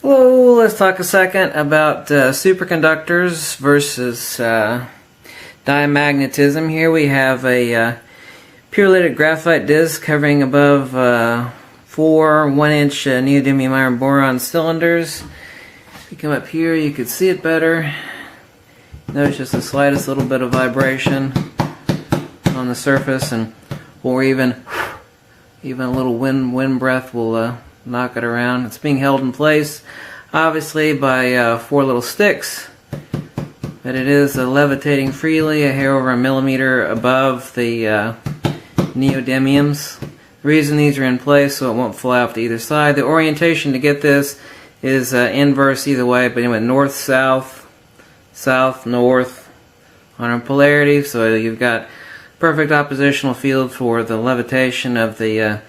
Hello, let's talk a second about superconductors versus diamagnetism. Here we have a pure-leaded graphite disc covering above 4 1-inch neodymium iron boron cylinders. If you come up here, you can see it better. Notice just the slightest little bit of vibration on the surface, or even a little wind breath will knock it around. It's being held in place, obviously, by 4 little sticks, but it is levitating freely, a hair over a millimeter above the neodymiums. The reason these are in place so it won't fly off to either side. The orientation to get this is inverse either way, but anyway, north-south, south-north on our polarity, so you've got perfect oppositional field for the levitation of the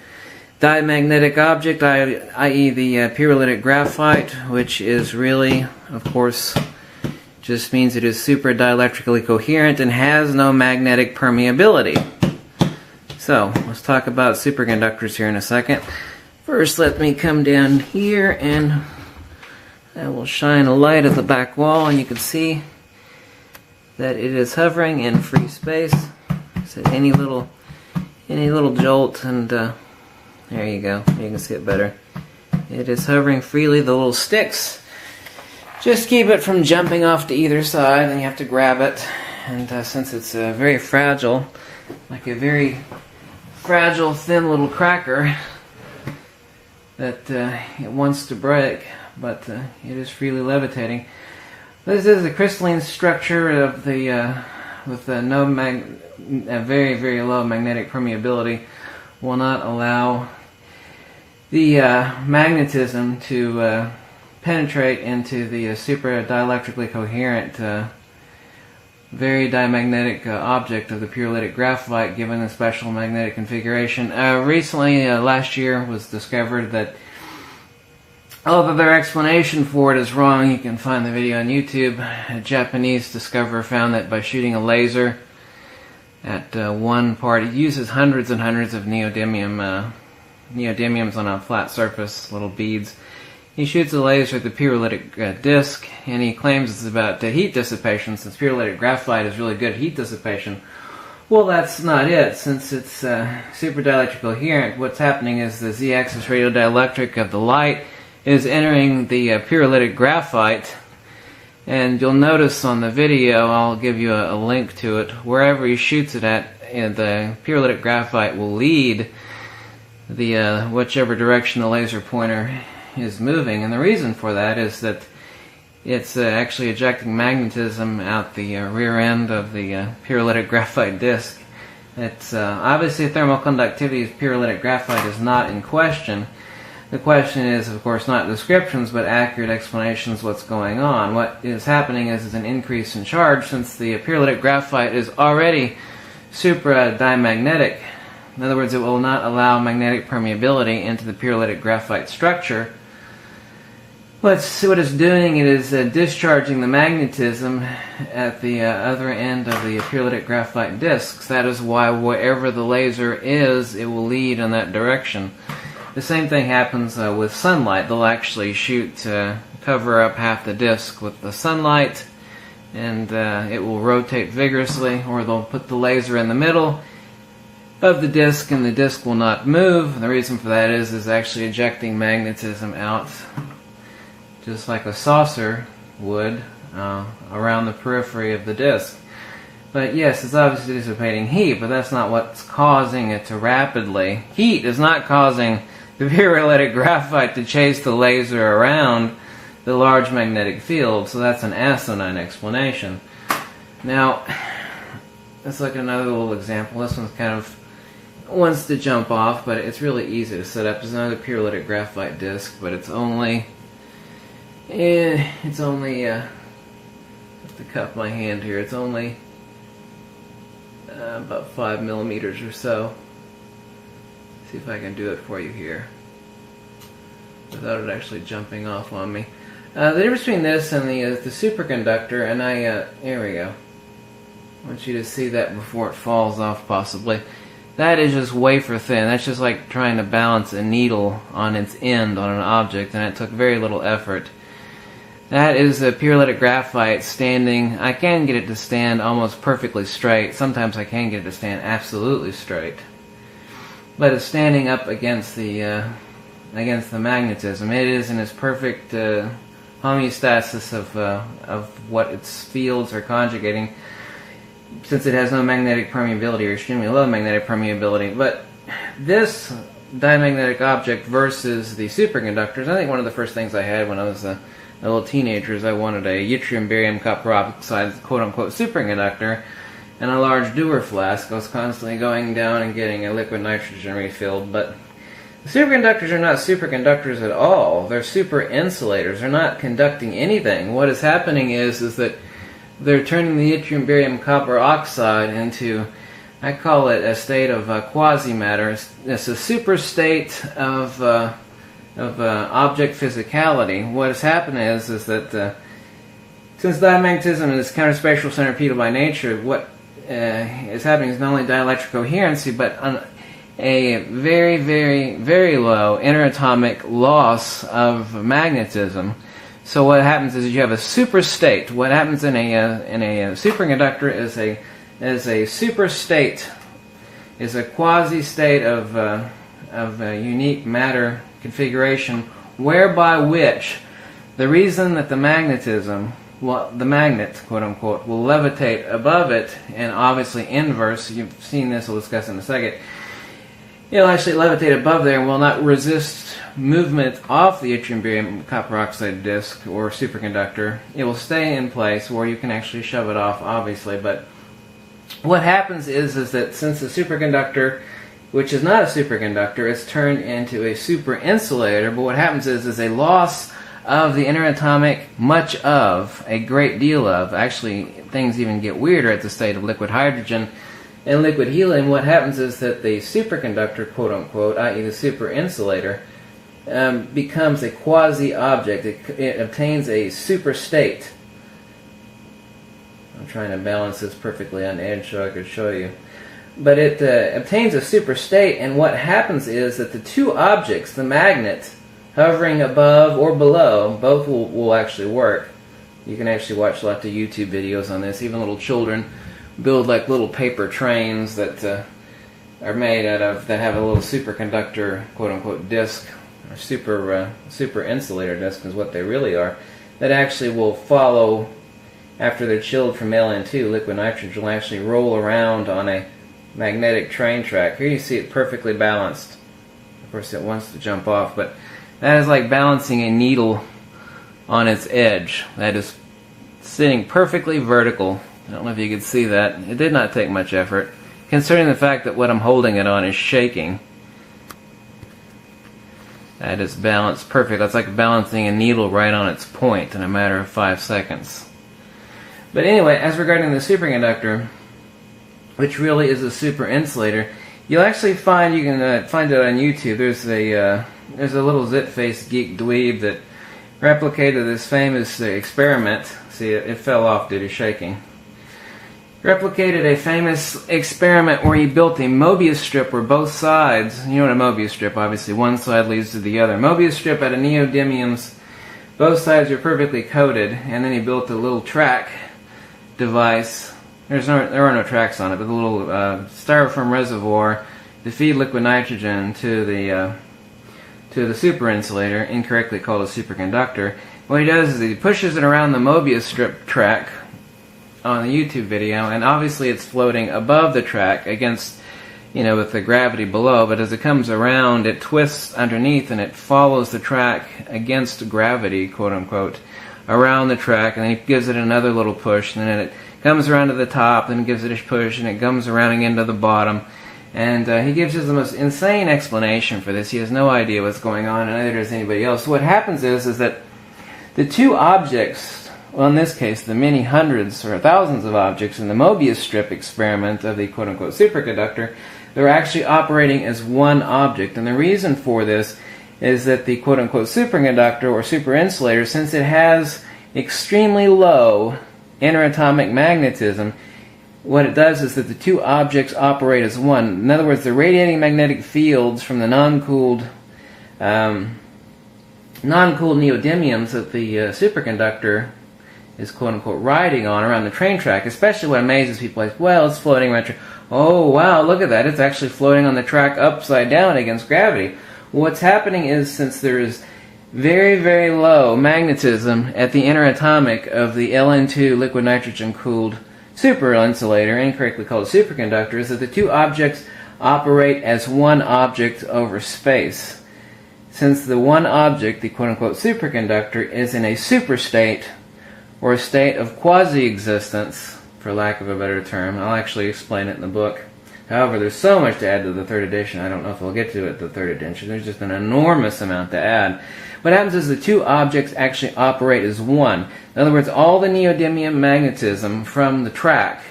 diamagnetic object, i.e. the pure-leaded graphite, which is really, of course, just means it is super dielectrically coherent and has no magnetic permeability. So, let's talk about superconductors here in a second. First, let me come down here and I will shine a light at the back wall, and you can see that it is hovering in free space. So any little jolt, and there you go. You can see it better. It is hovering freely. The little sticks just keep it from jumping off to either side, and you have to grab it. And since it's very fragile, like a very fragile, thin little cracker that it wants to break, but it is freely levitating. This is the crystalline structure of the with a very, very low magnetic permeability. Will not allow the magnetism to penetrate into the super dielectrically coherent, very diamagnetic object of the pure-leaded graphite, given the special magnetic configuration. Recently, last year, was discovered that although their explanation for it is wrong. You can find the video on YouTube. A Japanese discoverer found that by shooting a laser at one part, it uses hundreds and hundreds of neodymiums on a flat surface, little beads. He shoots a laser at the pure-leaded disc, and he claims it's about heat dissipation, since pure-leaded graphite is really good at heat dissipation. Well, that's not it. Since it's super dielectrically coherent, what's happening is the z-axis radiodielectric of the light is entering the pure-leaded graphite, and you'll notice on the video, I'll give you a link to it, wherever he shoots it at, the pure-leaded graphite will lead the whichever direction the laser pointer is moving. And the reason for that is that it's actually ejecting magnetism out the rear end of the pure-leaded graphite disc. It's obviously thermal conductivity of pure-leaded graphite is not in question. The question is, of course, not descriptions, but accurate explanations of what's going on. What is happening is an increase in charge, since the pure-leaded graphite is already super diamagnetic. In other words, it will not allow magnetic permeability into the pure-leaded graphite structure. What it's doing, it is discharging the magnetism at the other end of the pure-leaded graphite discs. That is why wherever the laser is, it will lead in that direction. The same thing happens with sunlight. They'll actually cover up half the disc with the sunlight, and it will rotate vigorously, or they'll put the laser in the middle of the disc, and the disc will not move. And the reason for that is actually ejecting magnetism out, just like a saucer would, around the periphery of the disc. But yes, it's obviously dissipating heat, but that's not what's causing it to rapidly. Heat is not causing the pure-leaded graphite to chase the laser around the large magnetic field, so that's an asinine explanation. Now, let's look at another little example. This one's kind of wants to jump off, but it's really easy to set up. There's another pure-leaded graphite disc, but it's only I have to cup my hand here. It's only about 5 millimeters or so. See if I can do it for you here without it actually jumping off on me. The difference between this and the superconductor, and here we go. I want you to see that before it falls off, possibly. that is just wafer thin. That's just like trying to balance a needle on its end on an object, and it took very little effort. That is a pure lead graphite standing. I can get it to stand almost perfectly straight. Sometimes I can get it to stand absolutely straight. But it's standing up against the magnetism. It is in its perfect homeostasis of what its fields are conjugating, since it has no magnetic permeability or extremely low magnetic permeability. But this diamagnetic object versus the superconductors, I think one of the first things I had when I was a little teenager is I wanted a yttrium barium copper oxide quote-unquote superconductor and a large Dewar flask. I was constantly going down and getting a liquid nitrogen refilled, but the superconductors are not superconductors at all. They're super insulators. They're not conducting anything. What is happening is that they're turning the yttrium barium copper oxide into, I call it a state of quasi-matter. It's a super state of object physicality. What has happened is that since diamagnetism is counterspatial centripetal by nature, what is happening is not only dielectric coherency, but a very, very, very low interatomic loss of magnetism. So what happens is you have a super state. What happens in a superconductor is a super state, is a quasi state of a unique matter configuration, whereby which the reason that the magnetism, well, the magnet, quote unquote, will levitate above it, and obviously inverse. You've seen this. We'll discuss in a second. It'll actually levitate above there and will not resist movement off the yttrium barium copper oxide disc or superconductor. It will stay in place where you can actually shove it off, obviously. But what happens is that since the superconductor, which is not a superconductor, is turned into a super insulator, but what happens is a loss of the interatomic, much of, a great deal of, actually things even get weirder at the state of liquid hydrogen and liquid helium. What happens is that the superconductor, quote unquote, i.e. the super insulator, becomes a quasi-object. It obtains a super state. I'm trying to balance this perfectly on edge so I could show you. But it obtains a super state, and what happens is that the two objects, the magnet hovering above or below, both will actually work. You can actually watch lots of YouTube videos on this. Even little children build like little paper trains that are made out of, that have a little superconductor, quote unquote, disc, or super insulator disc is what they really are, that actually will follow after they're chilled from LN2. Liquid nitrogen will actually roll around on a magnetic train track. Here you see it perfectly balanced. Of course it wants to jump off, but that is like balancing a needle on its edge. That is sitting perfectly vertical. I don't know if you could see that. It did not take much effort, considering the fact that what I'm holding it on is shaking. That is balanced perfect. That's like balancing a needle right on its point in a matter of 5 seconds. But anyway, as regarding the superconductor, which really is a super insulator, you'll actually find, you can find it on YouTube. There's a little zit-faced geek dweeb that replicated this famous experiment. See, it fell off due to shaking. Replicated a famous experiment where he built a Mobius strip where both sides, you know what a Mobius strip, obviously, one side leads to the other. Mobius strip out of neodymiums, both sides are perfectly coated, and then he built a little track device. There are no tracks on it, but a little styrofoam reservoir to feed liquid nitrogen to the super insulator, incorrectly called a superconductor. What he does is he pushes it around the Mobius strip track on the YouTube video, and obviously it's floating above the track against, with the gravity below, but as it comes around, it twists underneath and it follows the track against gravity, quote unquote, around the track, and then he gives it another little push, and then it comes around to the top, then gives it a push, and it comes around again to the bottom. And he gives us the most insane explanation for this. He has no idea what's going on, and neither does anybody else. So what happens is that the two objects, well, in this case, the many hundreds or thousands of objects in the Mobius strip experiment of the quote-unquote superconductor, they're actually operating as one object. And the reason for this is that the quote-unquote superconductor or superinsulator, since it has extremely low interatomic magnetism, what it does is that the two objects operate as one. In other words, the radiating magnetic fields from the non-cooled neodymiums that the superconductor is quote-unquote riding on around the train track, especially what amazes people, like, well, it's floating around. Oh, wow, look at that. It's actually floating on the track upside down against gravity. Well, what's happening is, since there is very, very low magnetism at the interatomic of the Ln2 liquid nitrogen cooled super insulator, incorrectly called a superconductor, is that the two objects operate as one object over space. Since the one object, the quote-unquote superconductor, is in a superstate, or a state of quasi-existence, for lack of a better term. I'll actually explain it in the book. However, there's so much to add to the third edition, I don't know if we'll get to it at the third edition. There's just an enormous amount to add. What happens is the two objects actually operate as one. In other words, all the neodymium magnetism from the track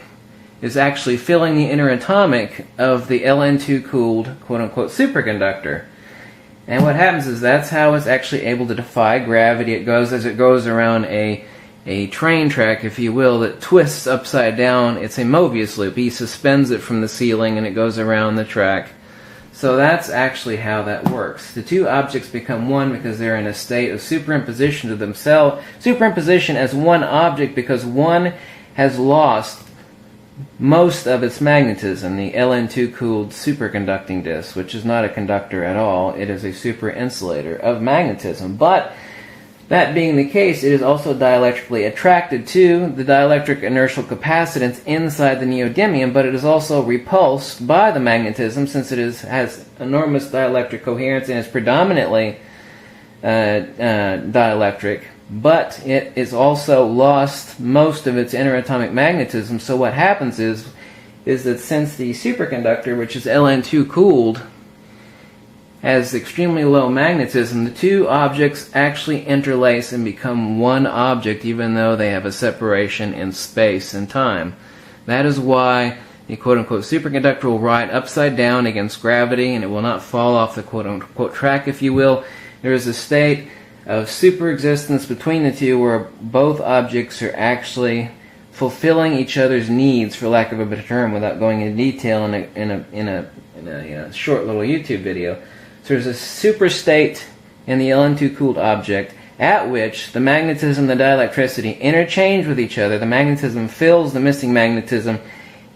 is actually filling the interatomic of the Ln2 cooled quote-unquote superconductor. And what happens is that's how it's actually able to defy gravity. It goes as it goes around a train track, if you will, that twists upside down. It's a Mobius loop. He suspends it from the ceiling and it goes around the track. So that's actually how that works. The two objects become one because they're in a state of superimposition to themselves. Superimposition as one object because one has lost most of its magnetism, the Ln2 cooled superconducting disk, which is not a conductor at all. It is a super insulator of magnetism. But that being the case, it is also dielectrically attracted to the dielectric inertial capacitance inside the neodymium, but it is also repulsed by the magnetism, since it has enormous dielectric coherence and is predominantly dielectric, but it is also lost most of its interatomic magnetism. So what happens is that since the superconductor, which is Ln2 cooled, has extremely low magnetism, the two objects actually interlace and become one object, even though they have a separation in space and time. That is why the quote-unquote superconductor will ride upside down against gravity, and it will not fall off the quote-unquote track, if you will. There is a state of superexistence between the two where both objects are actually fulfilling each other's needs, for lack of a better term, without going into detail in a short little YouTube video. So there's a super state in the Ln2 cooled object at which the magnetism and the dielectricity interchange with each other. The magnetism fills the missing magnetism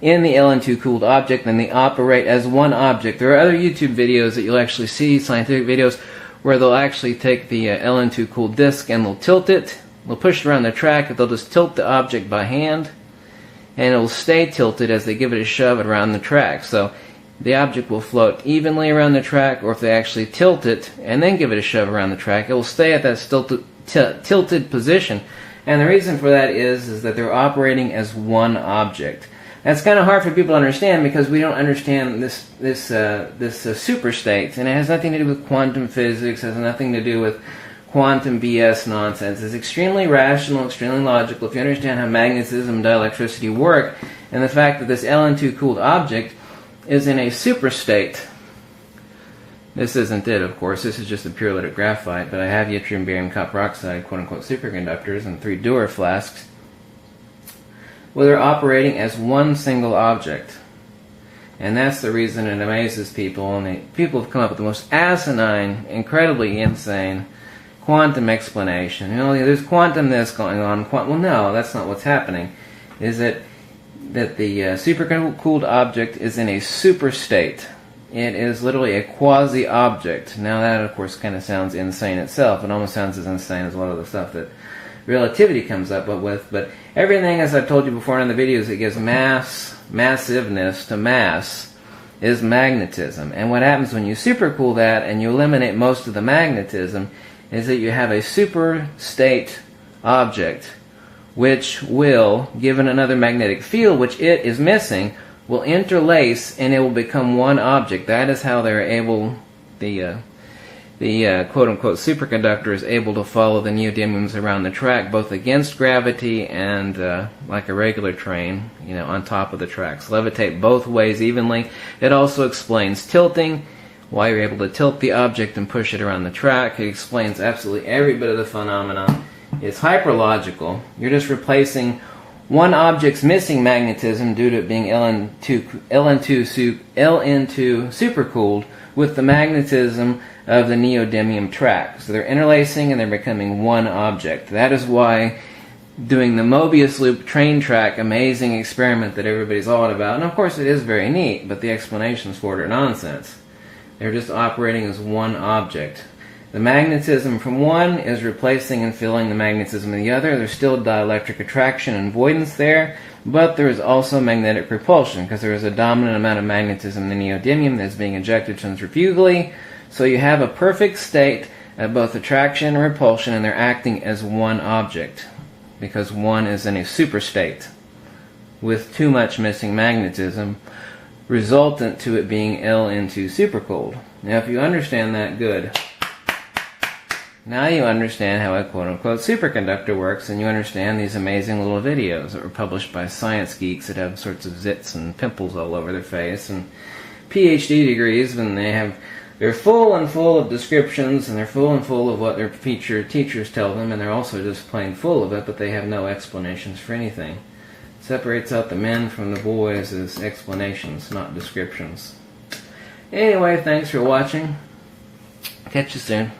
in the Ln2 cooled object, and they operate as one object. There are other YouTube videos that you'll actually see, scientific videos, where they'll actually take the Ln2 cooled disk and they'll tilt it. They'll push it around the track, but they'll just tilt the object by hand, and it will stay tilted as they give it a shove around the track. So the object will float evenly around the track, or if they actually tilt it and then give it a shove around the track, it will stay at that tilted position. And the reason for that is that they're operating as one object. That's kind of hard for people to understand because we don't understand this super state, and it has nothing to do with quantum physics, has nothing to do with quantum BS nonsense. It's extremely rational, extremely logical if you understand how magnetism and dielectricity work, and the fact that this Ln2 cooled object is in a super state. This isn't it, of course. This is just a pure lead graphite, but I have yttrium, barium, copper oxide, quote-unquote superconductors, and 3 Dewar flasks, where they're operating as one single object. And that's the reason it amazes people, and people have come up with the most asinine, incredibly insane quantum explanation. You know, there's quantum this going on. Well, no, that's not what's happening. Is that the supercooled object is in a super state. It is literally a quasi-object. Now that, of course, kind of sounds insane itself. It almost sounds as insane as a lot of the stuff that relativity comes up with. But everything, as I've told you before in the videos, that gives massiveness to mass is magnetism. And what happens when you supercool that and you eliminate most of the magnetism is that you have a super state object, which will, given another magnetic field, which it is missing, will interlace and it will become one object. That is how they're able, the quote-unquote superconductor is able to follow the neodymiums around the track, both against gravity and, like a regular train, you know, on top of the tracks. Levitate both ways evenly. It also explains tilting, why you're able to tilt the object and push it around the track. It explains absolutely every bit of the phenomenon. It's hyperlogical. You're just replacing one object's missing magnetism due to it being Ln2 supercooled with the magnetism of the neodymium track. So they're interlacing and they're becoming one object. That is why doing the Mobius loop train track amazing experiment that everybody's all about, and of course it is very neat, but the explanations for it are nonsense. They're just operating as one object. The magnetism from one is replacing and filling the magnetism of the other. There's still dielectric attraction and avoidance there, but there is also magnetic repulsion because there is a dominant amount of magnetism in the neodymium that's being ejected centrifugally. So you have a perfect state of both attraction and repulsion, and they're acting as one object because one is in a superstate with too much missing magnetism, resultant to it being Ln2 supercooled. Now if you understand that, good. Now you understand how a quote-unquote superconductor works, and you understand these amazing little videos that were published by science geeks that have sorts of zits and pimples all over their face, and PhD degrees, and they're full of descriptions, and they're full of what their teachers tell them, and they're also just plain full of it, but they have no explanations for anything. Separates out the men from the boys is explanations, not descriptions. Anyway, thanks for watching. Catch you soon.